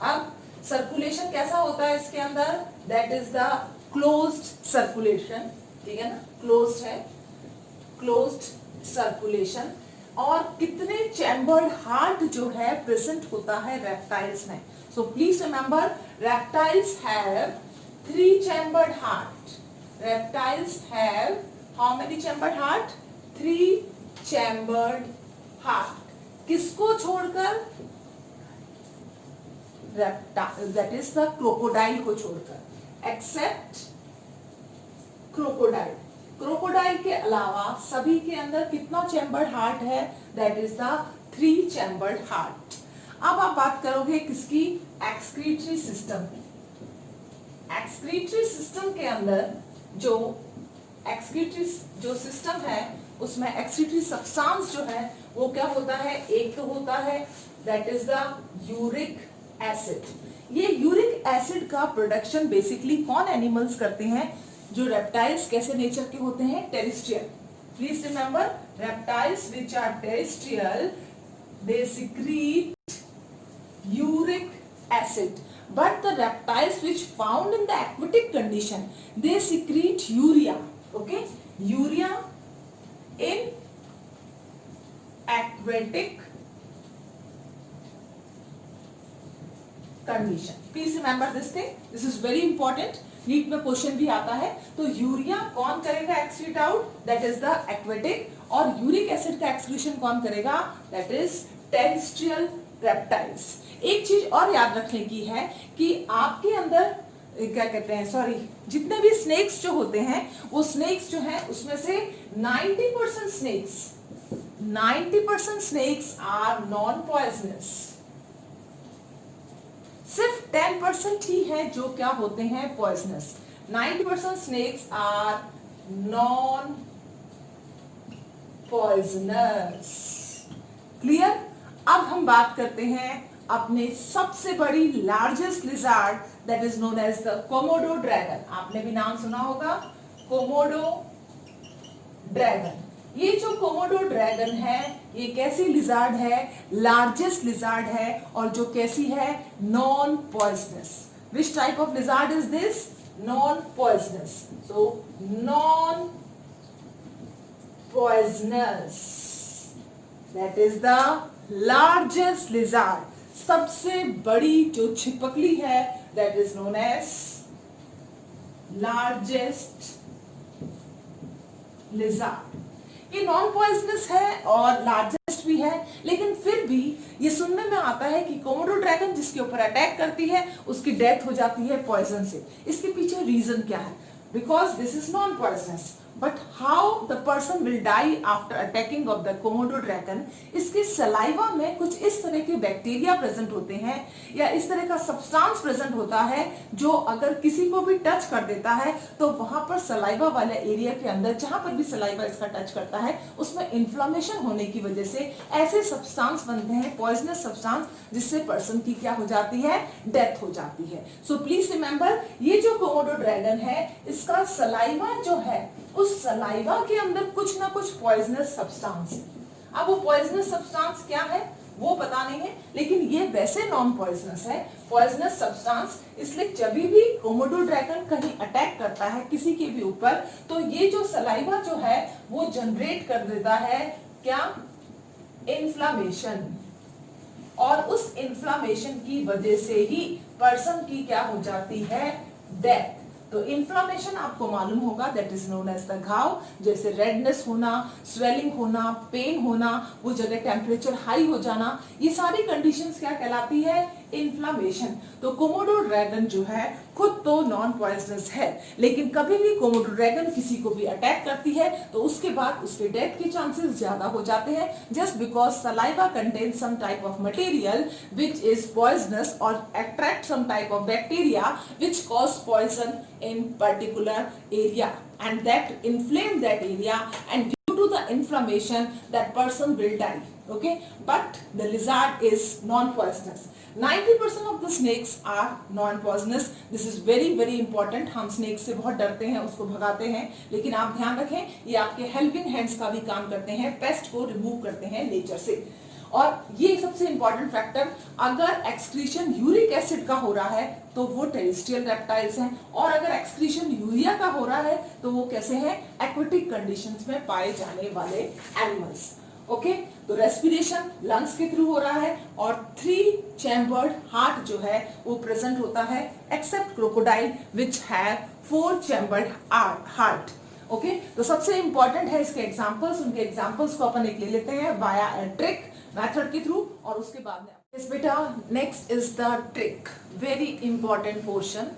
अब सर्कुलेशन कैसा होता है इसके अंदर, that is the closed circulation. ठीक है ना, क्लोज्ड है, क्लोज्ड सर्कुलेशन। और कितने चैम्बर्ड हार्ट जो है प्रेजेंट होता है रेप्टाइल्स में। सो please remember, reptiles have 3 chambered heart. Reptiles have how many chambered heart? 3 chambered heart. किसको छोड़कर, that is the crocodile को छोड़कर, except crocodile. क्रोकोडाइल के अलावा सभी के अंदर कितना चैम्बर्ड हार्ट है, that is the 3 chambered heart. अब आप बात करोगे किसकी, एक्सक्रीटरी सिस्टम की। एक्सक्रीटरी सिस्टम के अंदर जो एक्सक्रीटरी जो सिस्टम है उसमें एक्सक्रीटरी सब्सटेंस जो है वो क्या होता है, एक तो होता है that is the uric acid. ये यूरिक एसिड का प्रोडक्शन बेसिकली कौन एनिमल्स करते हैं, जो रेप्टाइल्स कैसे नेचर के होते हैं, terrestrial. Please remember, reptiles which are terrestrial they secrete uric acid, but the reptiles which found in the aquatic condition they secrete urea. Okay, urea in aquatic condition. Please remember this thing, this is very important. NEET में question भी आता है। तो urea कौन करेगा excrete out, that is the aquatic, और uric acid का excretion कौन करेगा, दैट इज टेरेस्ट्रियल रेप्टाइल्स। एक चीज और याद रखने की है कि आपके अंदर क्या कहते हैं, सॉरी, जितने भी स्नेक्स जो होते हैं वो स्नेक्स जो हैं उसमें से 90% स्नेक्स आर नॉन पॉइजनस। सिर्फ 10% ही है जो क्या होते हैं, poisonous. 90% snakes are non poisonous. Clear. अब हम बात करते हैं अपने सबसे बड़ी largest lizard, that is known as the Komodo dragon. आपने भी नाम सुना होगा, कोमोडो ड्रैगन। ये जो कोमोडो ड्रैगन है ये कैसी लिजार्ड है, लार्जेस्ट लिजार्ड है, और जो कैसी है, non poisonous. Which type of lizard is this, non poisonous. So non poisonous, that is the largest lizard. सबसे बड़ी जो छिपकली है that is known as largest lizard. ये नॉन पॉइजनस है और लार्जेस्ट भी है, लेकिन फिर भी ये सुनने में आता है कि कोमोडो ड्रैगन जिसके ऊपर अटैक करती है उसकी डेथ हो जाती है पॉइजन से। इसके पीछे रीजन क्या है, because this is non poisonous. But how the person will die after attacking of the Komodo dragon, इसके सलाइवा में कुछ इस तरह के बैक्टीरिया प्रेजेंट होते हैं या इस तरह का सब्सटेंस प्रेजेंट होता है जो अगर किसी को भी टच कर देता है तो वहां पर सलाइवा वाले एरिया के अंदर जहां पर भी सलाइवा इसका टच करता है उसमें इन्फ्लामेशन होने की वजह से ऐसे सब्सटेंस बनते हैं, पॉइजनस सब्सटेंस, जिससे पर्सन की क्या हो जाती है, डेथ हो जाती है। सो प्लीज रिमेंबर, ये जो कोमोडो ड्रैगन है इसका सलाइवा जो है उस सलाइवा के अंदर कुछ ना कुछ पॉइजनस सब्सटेंस है। अब वो पॉइजनस सब्सटेंस क्या है वो पता नहीं है, लेकिन ये वैसे नॉन पॉइजनस है, पॉइजनस सब्सटेंस, इसलिए जब भी कोमोडो ड्रैगन कहीं अटैक करता है किसी के भी ऊपर तो ये जो सलाइवा जो है वो जनरेट कर देता है क्या, इन्फ्लामेशन, और उस इन्फ्लामेशन की वजह से ही पर्सन की क्या हो जाती है, डेथ। तो इन्फ्लामेशन आपको मालूम होगा, that is known as the घाव, जैसे रेडनेस होना, स्वेलिंग होना, पेन होना, वो जगह टेम्परेचर हाई हो जाना, ये सारी कंडीशंस क्या कहलाती है, इन्फ्लामेशन। तो कोमोडो ड्रैगन जो है खुद तो नॉन पॉइजनस है, लेकिन कभी भी कोमोडो ड्रैगन किसी को भी अटैक करती है तो उसके बाद उसके डेथ के चांसेस ज्यादा हो जाते हैं, just because saliva contains some type of material which is poisonous और attract some type of bacteria which cause poison in particular area and that inflame that area, and due to the inflammation that person will die. Okay, but the lizard is non poisonous. 90% of the snakes are non poisonous. This is very very important. हम snakes से बहुत डरते हैं, उसको भगाते हैं, लेकिन आप ध्यान रखें ये आपके helping hands का भी काम करते हैं, पेस्ट को रिमूव करते हैं नेचर से। और ये सबसे इंपॉर्टेंट फैक्टर, अगर एक्सक्रीशन यूरिक एसिड का हो रहा है तो वो टेरेस्ट्रियल रेप्टाइल्स हैं, और अगर एक्सक्रीशन यूरिया का हो रहा है तो वो कैसे हैं, एक्वेटिक कंडीशंस में पाए जाने वाले एनिमल्स। ओके, तो रेस्पिरेशन लंग्स के थ्रू हो रहा है और 3 चैम्बर्ड हार्ट जो है वो प्रेजेंट होता है, except crocodile which have 4 chambered heart. Okay, तो सबसे इंपॉर्टेंट है इसके एग्जांपल्स, उनके एग्जांपल्स को अपन एक ले लेते हैं वाया ट्रिक मेथड के थ्रू, और उसके बाद में इस बेटा next is the trick, very important portion.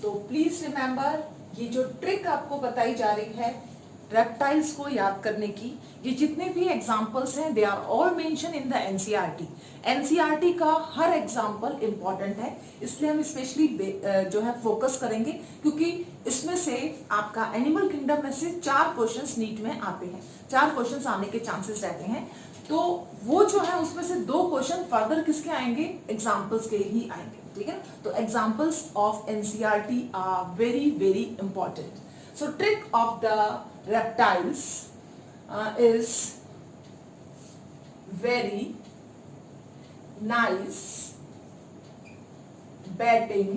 तो प्लीज रिमेंबर, ये जो ट्रिक आपको बताई जा रही है रेप्टाइल्स को याद करने की, ये जितने भी एग्जांपल्स हैं they are all mention in the NCERT. NCERT का हर एग्जांपल इंपॉर्टेंट है, इसलिए हम स्पेशली जो है फोकस करेंगे, क्योंकि इसमें से आपका एनिमल किंगडम में से 4 क्वेश्चंस नीट में आते हैं, 4 क्वेश्चंस आने के चांसेस रहते हैं। तो वो जो है उसमें से 2 क्वेश्चन फर्दर किसके आएंगे, एग्जाम्पल्स के ही आएंगे, ठीक है। तो examples of NCERT are very very important. So trick of the reptiles is very nice batting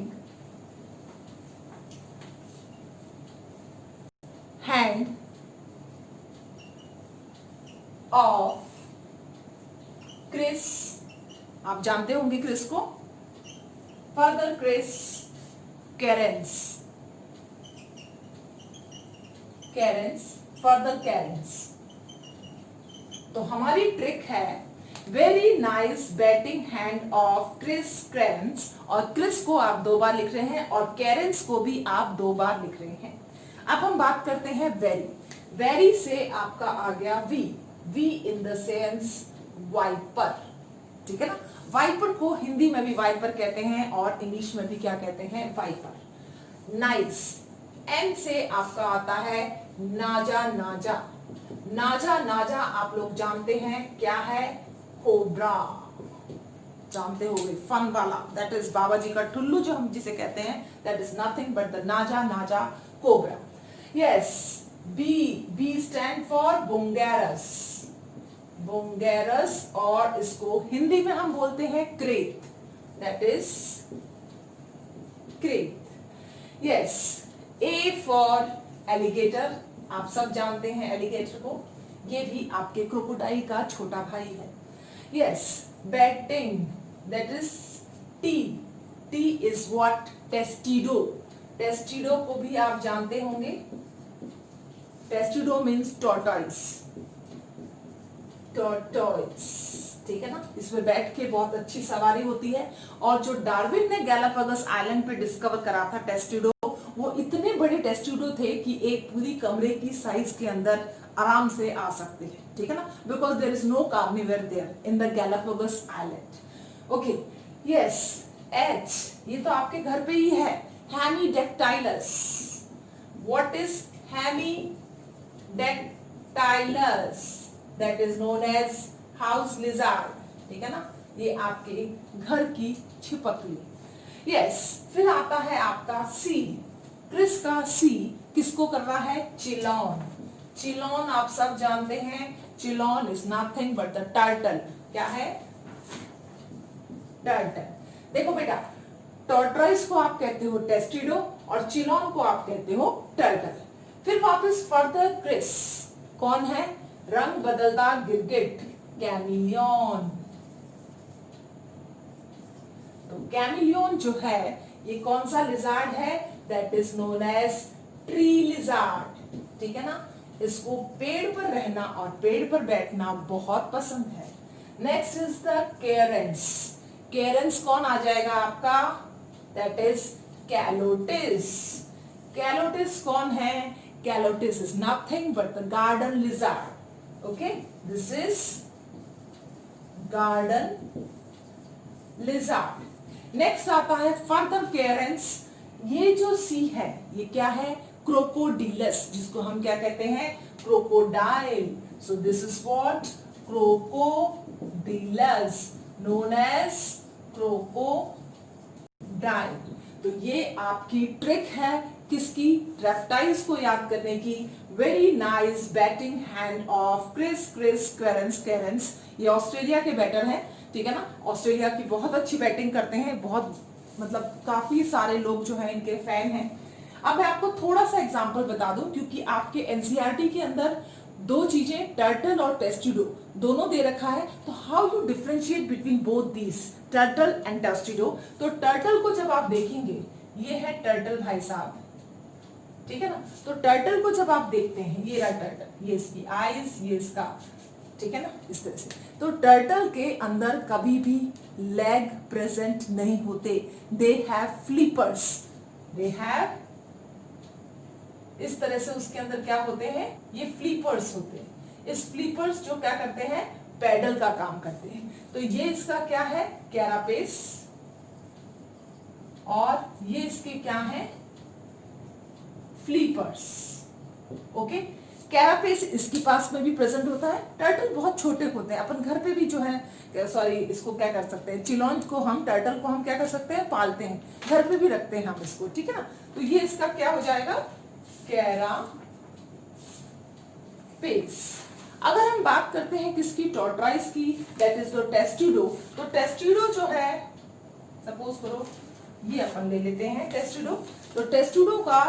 hand of Chris, आप जानते होंगे क्रिस को, further Chris Carens, further Carens. तो हमारी ट्रिक है very nice batting hand of Chris Carens, और Chris को आप 2 बार लिख रहे हैं और कैरेंस को भी आप 2 बार लिख रहे हैं। अब हम बात करते हैं वेरी। वेरी से आपका आ गया V, V in the sense viper, ठीक है ना। वाइपर को हिंदी में भी वाइपर कहते हैं और इंग्लिश में भी क्या कहते हैं, वाइपर। नाइस, एन से आपका आता है नाजा, नाजा, नाजा, नाजा आप लोग जानते हैं क्या है, कोबरा, जानते होंगे, फन वाला, दैट इज बाबा जी का ठुल्लू जो हम जिसे कहते हैं, that is nothing but the naja, naja cobra. Yes, B, B stand for bungarus, bungarus, और इसको हिंदी में हम बोलते हैं krait, that is krait. Yes, A for alligator, आप सब जानते हैं एलिगेटर को, ये भी आपके क्रोकोडाइल का छोटा भाई है। Yes, batting, that is T, T is what, testudo, testudo को भी आप जानते होंगे, टेस्टिडो मीन्स टॉर्टॉइस, टॉर्टॉइस, ठीक है ना। इसमें बैठ के बहुत अच्छी सवारी होती है, और जो डार्विन ने गैलापागोस आइलैंड पे डिस्कवर करा था टेस्टिडो, वो इतने बड़े टेस्ट्यूडो थे कि एक पूरी कमरे की साइज के अंदर आराम से आ सकते हैं, ठीक है ना, because there is no carnivore there in the Galapagos island. Okay, yes, H, ये तो आपके घर पे ही है, hemidactylus. What is hemidactylus? That is known as house lizard, ठीक है ना, ये आपके घर की छिपकली। यस, फिर आता है आपका सी। क्रिस का सी किसको कर रहा है? चिलॉन। चिलॉन आप सब जानते हैं, chelone is nothing but the turtle. क्या है? टर्टल। देखो बेटा, टॉर्टोइस को आप कहते हो टेस्टिडो और चिलॉन को आप कहते हो टर्टल। फिर वापस फर्दर क्रिस, कौन है? रंग बदलता गिरगिट, कैमिलियन। तो कैमिलियन जो है ये कौन सा लिजार्ड है? That is known as tree lizard, ठीक है ना। इसको पेड़ पर रहना और पेड़ पर बैठना बहुत पसंद है। Next is the Cairns. Cairns कौन आ जाएगा आपका? That is कैलोटिस। कैलोटिस कौन है? Calotes is nothing but the garden lizard. Okay, this is garden lizard. Next आता है फर्दर केरेंस। ये जो सी है ये क्या है? क्रोकोडिलस, जिसको हम क्या कहते हैं? Crocodile. So this is what? Crocodilus, known as crocodile. तो ये आपकी ट्रिक है किसकी? रेप्टाइल्स को याद करने की। Very nice batting hand of Chris Chris Cairns Cairns. ये ऑस्ट्रेलिया के बैटर हैं, ठीक है ना, ऑस्ट्रेलिया की बहुत अच्छी बैटिंग करते हैं, बहुत मतलब काफी सारे लोग जो है इनके फैन हैं। अब मैं आपको थोड़ा सा एग्जांपल बता दूं, क्योंकि आपके एनसीईआरटी के अंदर दो चीजें, टर्टल और टेस्टिडो दोनों दे रखा है। तो how you differentiate between both these, turtle and testudo? तो टर्टल को जब आप देखेंगे, ये है टर्टल भाई साहब, ठीक है ना। तो टर्टल को जब आप देखते हैं, ये रहा टर्टल, ये इसकी आईज, ये इसका, ठीक है ना, इस तरह से। तो टर्टल के अंदर कभी भी लेग प्रेजेंट नहीं होते। They have flippers, they have, इस तरह से उसके अंदर क्या होते हैं? ये फ्लिपर्स होते हैं। इस फ्लिपर्स जो क्या करते हैं? पैडल का काम करते हैं। तो ये इसका क्या है? कैरापेस। और ये इसके क्या है? फ्लिपर्स। ओके, कैरापेस इसके पास में भी प्रेजेंट होता है। टर्टल बहुत छोटे होते हैं, अपन घर पे भी जो है, सॉरी, इसको क्या कर सकते हैं? चिलॉन को हम, टर्टल को हम क्या कर सकते हैं? पालते हैं, घर पे भी रखते हैं हम इसको, ठीक है ना। तो ये इसका क्या हो जाएगा? कैरापेस। अगर हम बात करते हैं किसकी? टॉर्टोइस की, दैट इज द टेस्टिडो। तो टेस्टिडो जो है, सपोज करो ये अपन ले लेते हैं टेस्टिडो। तो टेस्टिडो का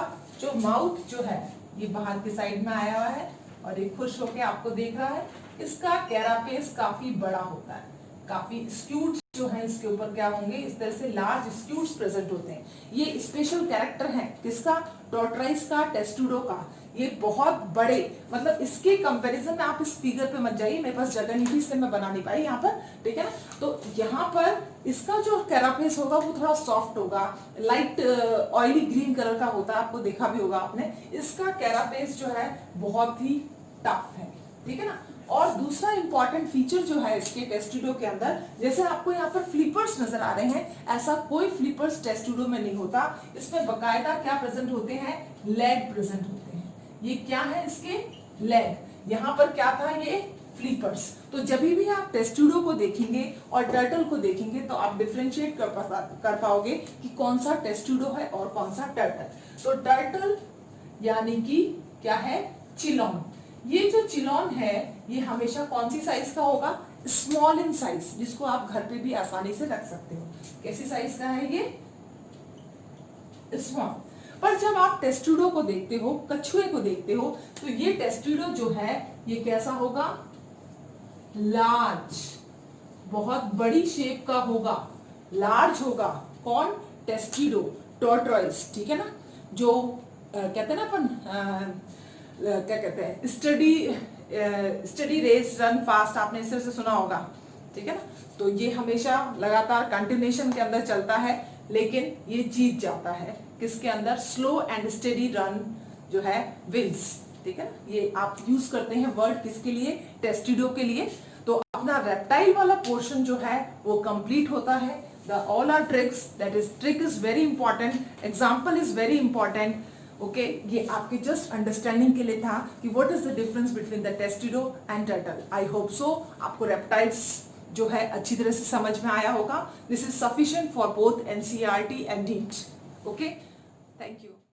जो माउथ जो है ये बाहर की साइड में आया हुआ है और ये खुश होके आपको देख रहा है। इसका कैरापेस काफी बड़ा होता है, काफी स्क्यूट्स जो है इसके ऊपर क्या होंगे? इस तरह से लार्ज स्क्यूट्स प्रेजेंट होते हैं। ये स्पेशल कैरेक्टर है किसका? टॉर्टोइस का, टेस्टिडो का। ये बहुत बड़े, मतलब इसके कंपैरिजन में आप इस फिगर पे मत जाइए, मेरे पास जगह नहीं थी इसलिए मैं बना नहीं पाई यहाँ पर, ठीक है ना। तो यहाँ पर इसका जो कैरापेस होगा वो थोड़ा सॉफ्ट होगा, लाइट ऑयली ग्रीन कलर का होता है, आपको देखा भी होगा आपने। इसका कैरापेस जो है बहुत ही टफ है, ठीक है ना। और दूसरा इंपॉर्टेंट फीचर जो है इसके टेस्टिडो के अंदर, जैसे आपको यहाँ पर फ्लिपर्स नजर आ रहे हैं, ऐसा कोई फ्लिपर्स टेस्टिडो में नहीं होता। इसमें बकायदा क्या प्रेजेंट होते हैं? लेग प्रेजेंट होते हैं। ये क्या है? इसके लेग। यहाँ पर क्या था? ये फ्लिपर्स। तो जब भी आप टेस्टिडो को देखेंगे और टर्टल को देखेंगे तो आप डिफरेंशिएट कर पाओगे कि कौन सा टेस्टिडो है और कौन सा टर्टल। तो टर्टल यानी कि क्या है? चिलॉन। ये जो चिलॉन है ये हमेशा कौन सी साइज का होगा? स्मॉल इन साइज, जिसको आप घर पे भी आसानी से रख सकते हो। कैसी साइज का है ये? स्मॉल। पर जब आप टेस्टिडो को देखते हो, कछुए को देखते हो, तो ये टेस्टिडो जो है ये कैसा होगा? लार्ज, बहुत बड़ी शेप का होगा, लार्ज होगा। कौन? टेस्टिडो, टॉर्टोइस, ठीक है ना। जो कहते हैं ना अपन, क्या कहते हैं, स्टडी रेस रन फास्ट, आपने इस तरह से सुना होगा, ठीक है ना। तो ये हमेशा लगातार कंटिन्यूएशन के अंदर चलता है। लेकिन ये जीत जाता है किसके अंदर, स्लो एंड स्टेडी रन जो है विंस, ठीक है ना। ये आप यूज करते हैं वर्ड किसके लिए, टेस्टिडो के लिए। तो अपना रेप्टाइल वाला पोर्शन जो है वो कंप्लीट होता है। The all are tricks, that is trick is very important, example is very important. Okay, ये आपके जस्ट अंडरस्टैंडिंग के लिए था कि what is the difference between the testudo and turtle. I hope so आपको रेप्टाइल्स जो है अच्छी तरह से समझ में आया होगा। This is sufficient for both NCERT and NEET. Okay, thank you.